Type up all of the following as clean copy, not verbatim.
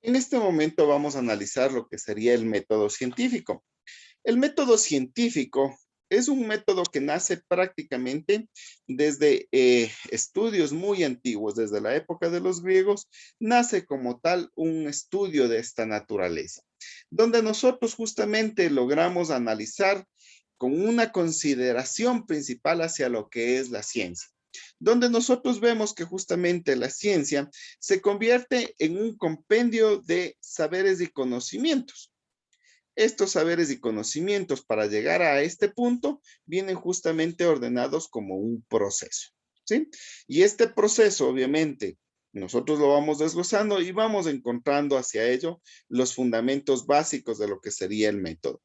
En este momento vamos a analizar lo que sería el método científico. El método científico es un método que nace prácticamente desde estudios muy antiguos, desde la época de los griegos, nace como tal un estudio de esta naturaleza, donde nosotros justamente logramos analizar con una consideración principal hacia lo que es la ciencia, donde nosotros vemos que justamente la ciencia se convierte en un compendio de saberes y conocimientos. Estos saberes y conocimientos para llegar a este punto vienen justamente ordenados como un proceso, ¿sí? Y este proceso, obviamente, nosotros lo vamos desglosando y vamos encontrando hacia ello los fundamentos básicos de lo que sería el método.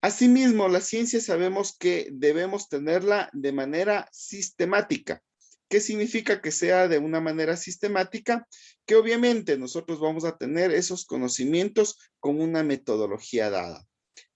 Asimismo, la ciencia sabemos que debemos tenerla de manera sistemática. ¿Qué significa que sea de una manera sistemática? Que obviamente nosotros vamos a tener esos conocimientos con una metodología dada.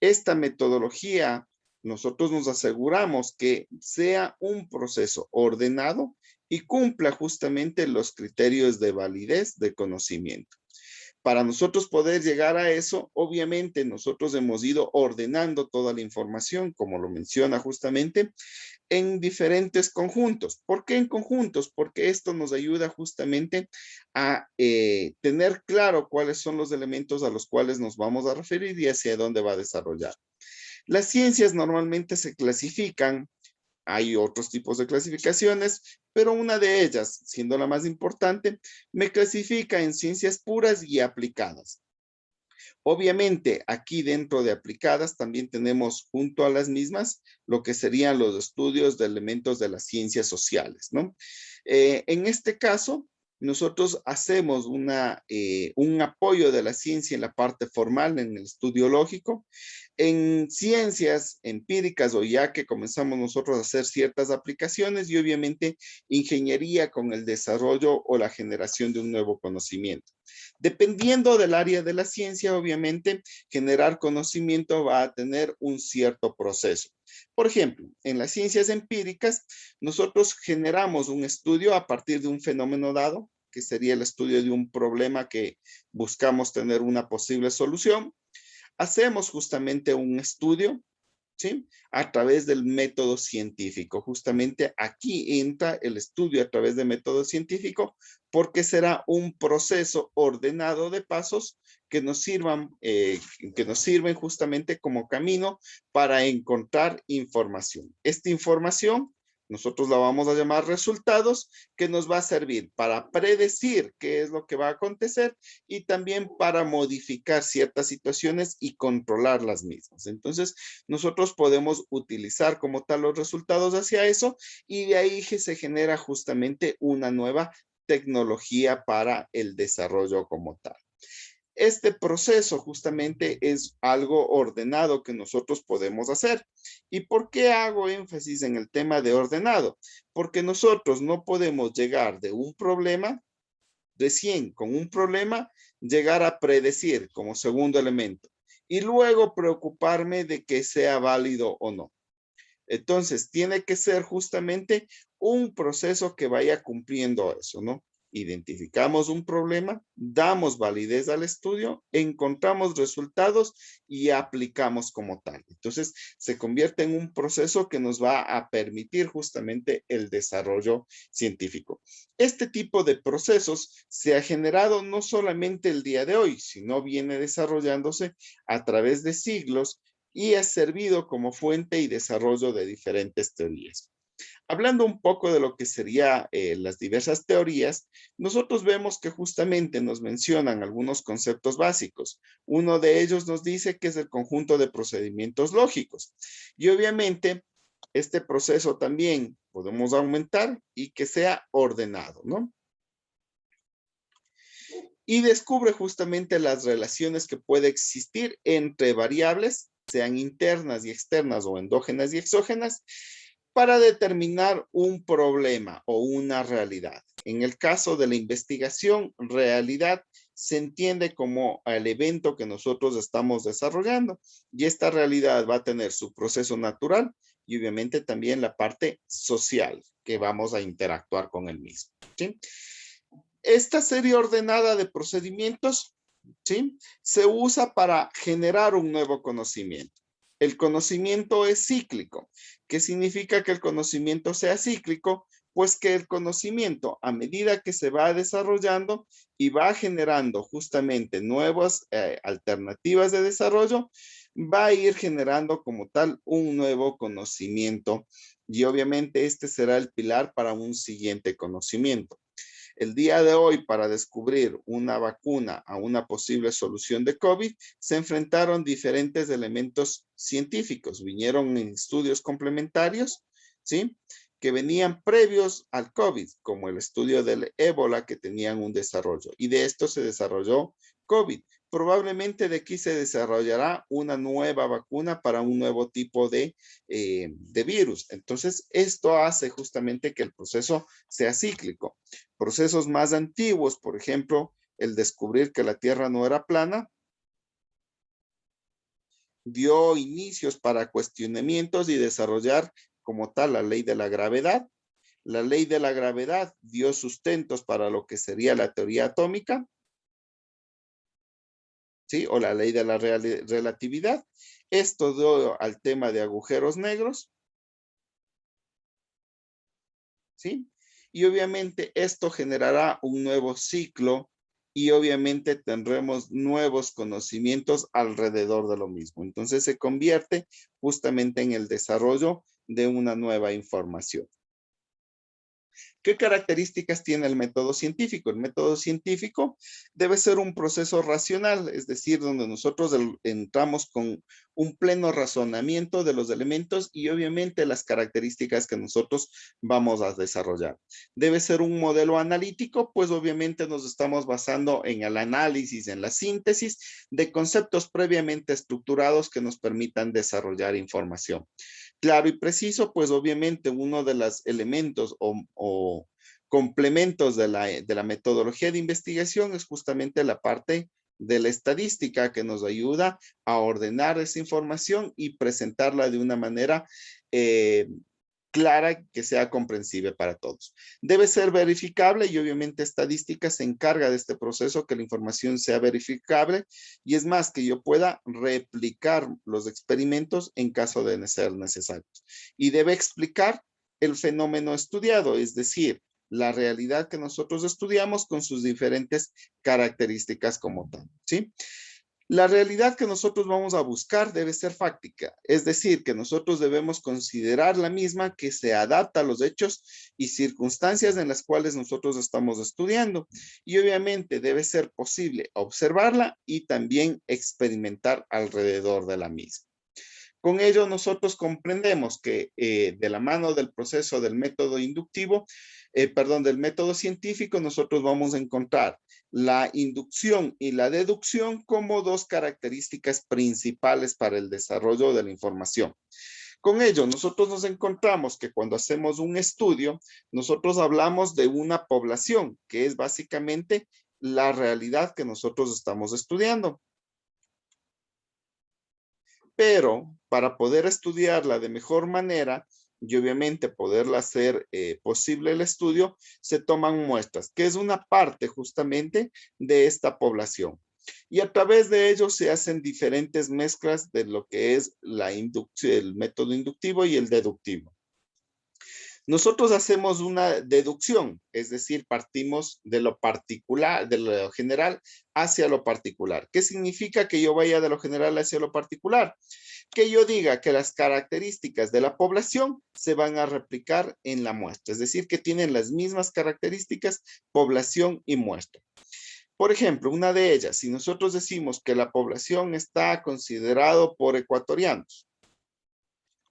Esta metodología, nosotros nos aseguramos que sea un proceso ordenado y cumpla justamente los criterios de validez de conocimiento. Para nosotros poder llegar a eso, obviamente nosotros hemos ido ordenando toda la información, como lo menciona justamente, en diferentes conjuntos. ¿Por qué en conjuntos? Porque esto nos ayuda justamente a tener claro cuáles son los elementos a los cuales nos vamos a referir y hacia dónde va a desarrollar. Las ciencias normalmente se clasifican, hay otros tipos de clasificaciones, pero una de ellas, siendo la más importante, me clasifica en ciencias puras y aplicadas. Obviamente, aquí dentro de aplicadas también tenemos junto a las mismas lo que serían los estudios de elementos de las ciencias sociales, ¿no? En este caso, nosotros hacemos un apoyo de la ciencia en la parte formal, en el estudio lógico, en ciencias empíricas o ya que comenzamos nosotros a hacer ciertas aplicaciones y obviamente ingeniería con el desarrollo o la generación de un nuevo conocimiento. Dependiendo del área de la ciencia, obviamente, generar conocimiento va a tener un cierto proceso. Por ejemplo, en las ciencias empíricas, nosotros generamos un estudio a partir de un fenómeno dado, que sería el estudio de un problema que buscamos tener una posible solución. Hacemos justamente un estudio, ¿sí? A través del método científico. Justamente aquí entra el estudio a través del método científico porque será un proceso ordenado de pasos que nos sirven justamente como camino para encontrar información. Esta información nosotros la vamos a llamar resultados, que nos va a servir para predecir qué es lo que va a acontecer y también para modificar ciertas situaciones y controlar las mismas. Entonces, nosotros podemos utilizar como tal los resultados hacia eso y de ahí que se genera justamente una nueva tecnología para el desarrollo como tal. Este proceso justamente es algo ordenado que nosotros podemos hacer. ¿Y por qué hago énfasis en el tema de ordenado? Porque nosotros no podemos llegar de un problema, recién con un problema, llegar a predecir como segundo elemento y luego preocuparme de que sea válido o no. Entonces, tiene que ser justamente un proceso que vaya cumpliendo eso, ¿no? Identificamos un problema, damos validez al estudio, encontramos resultados y aplicamos como tal. Entonces, se convierte en un proceso que nos va a permitir justamente el desarrollo científico. Este tipo de procesos se ha generado no solamente el día de hoy, sino viene desarrollándose a través de siglos y ha servido como fuente y desarrollo de diferentes teorías. Hablando un poco de lo que serían las diversas teorías, nosotros vemos que justamente nos mencionan algunos conceptos básicos. Uno de ellos nos dice que es el conjunto de procedimientos lógicos. Y obviamente, este proceso también podemos aumentar y que sea ordenado, ¿no? Y descubre justamente las relaciones que puede existir entre variables, sean internas y externas o endógenas y exógenas, para determinar un problema o una realidad. En el caso de la investigación, realidad se entiende como el evento que nosotros estamos desarrollando y esta realidad va a tener su proceso natural y obviamente también la parte social que vamos a interactuar con el mismo, ¿sí? Esta serie ordenada de procedimientos, ¿sí?, se usa para generar un nuevo conocimiento. El conocimiento es cíclico. ¿Qué significa que el conocimiento sea cíclico? Pues que el conocimiento, a medida que se va desarrollando y va generando justamente nuevas alternativas de desarrollo, va a ir generando como tal un nuevo conocimiento. Y obviamente este será el pilar para un siguiente conocimiento. El día de hoy, para descubrir una vacuna a una posible solución de COVID, se enfrentaron diferentes elementos científicos. Vinieron en estudios complementarios, ¿sí?, que venían previos al COVID, como el estudio del ébola, que tenían un desarrollo. Y de esto se desarrolló COVID. Probablemente de aquí se desarrollará una nueva vacuna para un nuevo tipo de virus. Entonces, esto hace justamente que el proceso sea cíclico. Procesos más antiguos, por ejemplo, el descubrir que la Tierra no era plana, dio inicios para cuestionamientos y desarrollar como tal la ley de la gravedad. La ley de la gravedad dio sustentos para lo que sería la teoría atómica, ¿sí?, o la ley de la relatividad. Esto dio al tema de agujeros negros, ¿sí? Y obviamente esto generará un nuevo ciclo y obviamente tendremos nuevos conocimientos alrededor de lo mismo. Entonces se convierte justamente en el desarrollo de una nueva información. ¿Qué características tiene el método científico? El método científico debe ser un proceso racional, es decir, donde nosotros entramos con un pleno razonamiento de los elementos y obviamente las características que nosotros vamos a desarrollar. Debe ser un modelo analítico, pues obviamente nos estamos basando en el análisis, en la síntesis de conceptos previamente estructurados que nos permitan desarrollar información. Claro y preciso, pues obviamente uno de los elementos o complementos de la metodología de investigación es justamente la parte de la estadística que nos ayuda a ordenar esa información y presentarla de una manera clara que sea comprensible para todos. Debe ser verificable y obviamente estadística se encarga de este proceso, que la información sea verificable y es más, que yo pueda replicar los experimentos en caso de ser necesarios. Y debe explicar el fenómeno estudiado, es decir, la realidad que nosotros estudiamos con sus diferentes características como tal, ¿sí? La realidad que nosotros vamos a buscar debe ser fáctica, es decir, que nosotros debemos considerar la misma que se adapta a los hechos y circunstancias en las cuales nosotros estamos estudiando. Y obviamente debe ser posible observarla y también experimentar alrededor de la misma. Con ello nosotros comprendemos que de la mano del proceso del método inductivo, del método científico, nosotros vamos a encontrar la inducción y la deducción como dos características principales para el desarrollo de la información. Con ello, nosotros nos encontramos que cuando hacemos un estudio, nosotros hablamos de una población, que es básicamente la realidad que nosotros estamos estudiando. Pero para poder estudiarla de mejor manera y obviamente poderla hacer posible el estudio, se toman muestras, que es una parte justamente de esta población. Y a través de ello se hacen diferentes mezclas de lo que es la inducción, el método inductivo y el deductivo. Nosotros hacemos una deducción, es decir, partimos de lo particular, de lo general hacia lo particular. ¿Qué significa que yo vaya de lo general hacia lo particular? Que yo diga que las características de la población se van a replicar en la muestra, es decir, que tienen las mismas características población y muestra. Por ejemplo, una de ellas, si nosotros decimos que la población está considerado por ecuatorianos,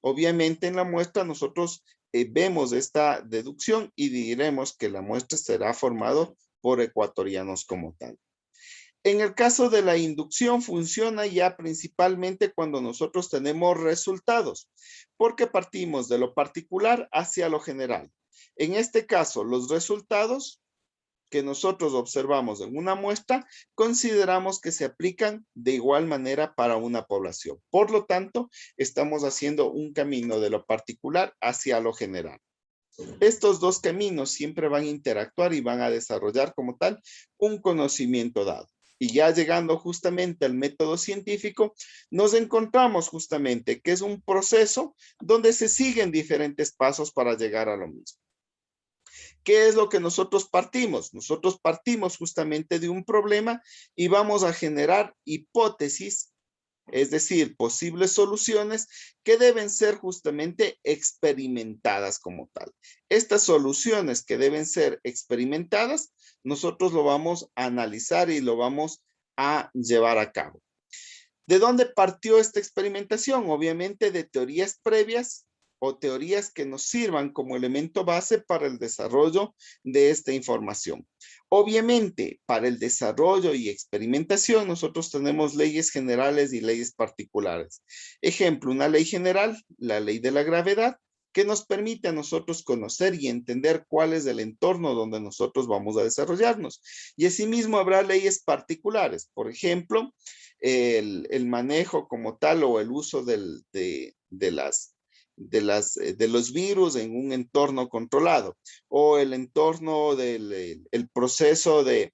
obviamente en la muestra nosotros vemos esta deducción y diremos que la muestra será formada por ecuatorianos como tal. En el caso de la inducción funciona ya principalmente cuando nosotros tenemos resultados, porque partimos de lo particular hacia lo general. En este caso, los resultados que nosotros observamos en una muestra, consideramos que se aplican de igual manera para una población. Por lo tanto, estamos haciendo un camino de lo particular hacia lo general. Estos dos caminos siempre van a interactuar y van a desarrollar como tal un conocimiento dado. Y ya llegando justamente al método científico, nos encontramos justamente que es un proceso donde se siguen diferentes pasos para llegar a lo mismo. ¿Qué es lo que nosotros partimos? Nosotros partimos justamente de un problema y vamos a generar hipótesis, es decir, posibles soluciones que deben ser justamente experimentadas como tal. Estas soluciones que deben ser experimentadas, nosotros lo vamos a analizar y lo vamos a llevar a cabo. ¿De dónde partió esta experimentación? Obviamente de teorías previas o teorías que nos sirvan como elemento base para el desarrollo de esta información. Obviamente, para el desarrollo y experimentación, nosotros tenemos leyes generales y leyes particulares. Ejemplo, una ley general, la ley de la gravedad, que nos permite a nosotros conocer y entender cuál es el entorno donde nosotros vamos a desarrollarnos. Y asimismo habrá leyes particulares. Por ejemplo, el manejo como tal o el uso de los virus en un entorno controlado o el entorno del el proceso de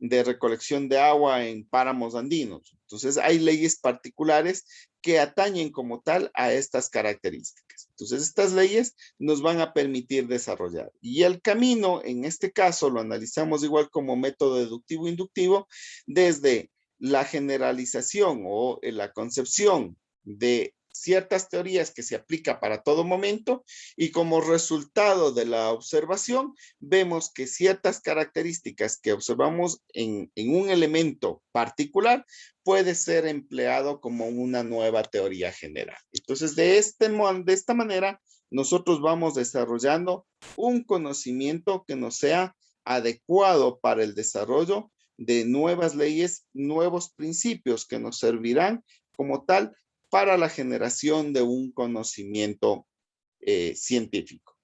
recolección de agua en páramos andinos. Entonces, hay leyes particulares que atañen como tal a estas características. Entonces, estas leyes nos van a permitir desarrollar. Y el camino, en este caso, lo analizamos igual como método deductivo-inductivo, desde la generalización o la concepción de ciertas teorías que se aplica para todo momento y como resultado de la observación vemos que ciertas características que observamos en un elemento particular puede ser empleado como una nueva teoría general. Entonces, de esta manera, nosotros vamos desarrollando un conocimiento que nos sea adecuado para el desarrollo de nuevas leyes, nuevos principios que nos servirán como tal para la generación de un conocimiento científico.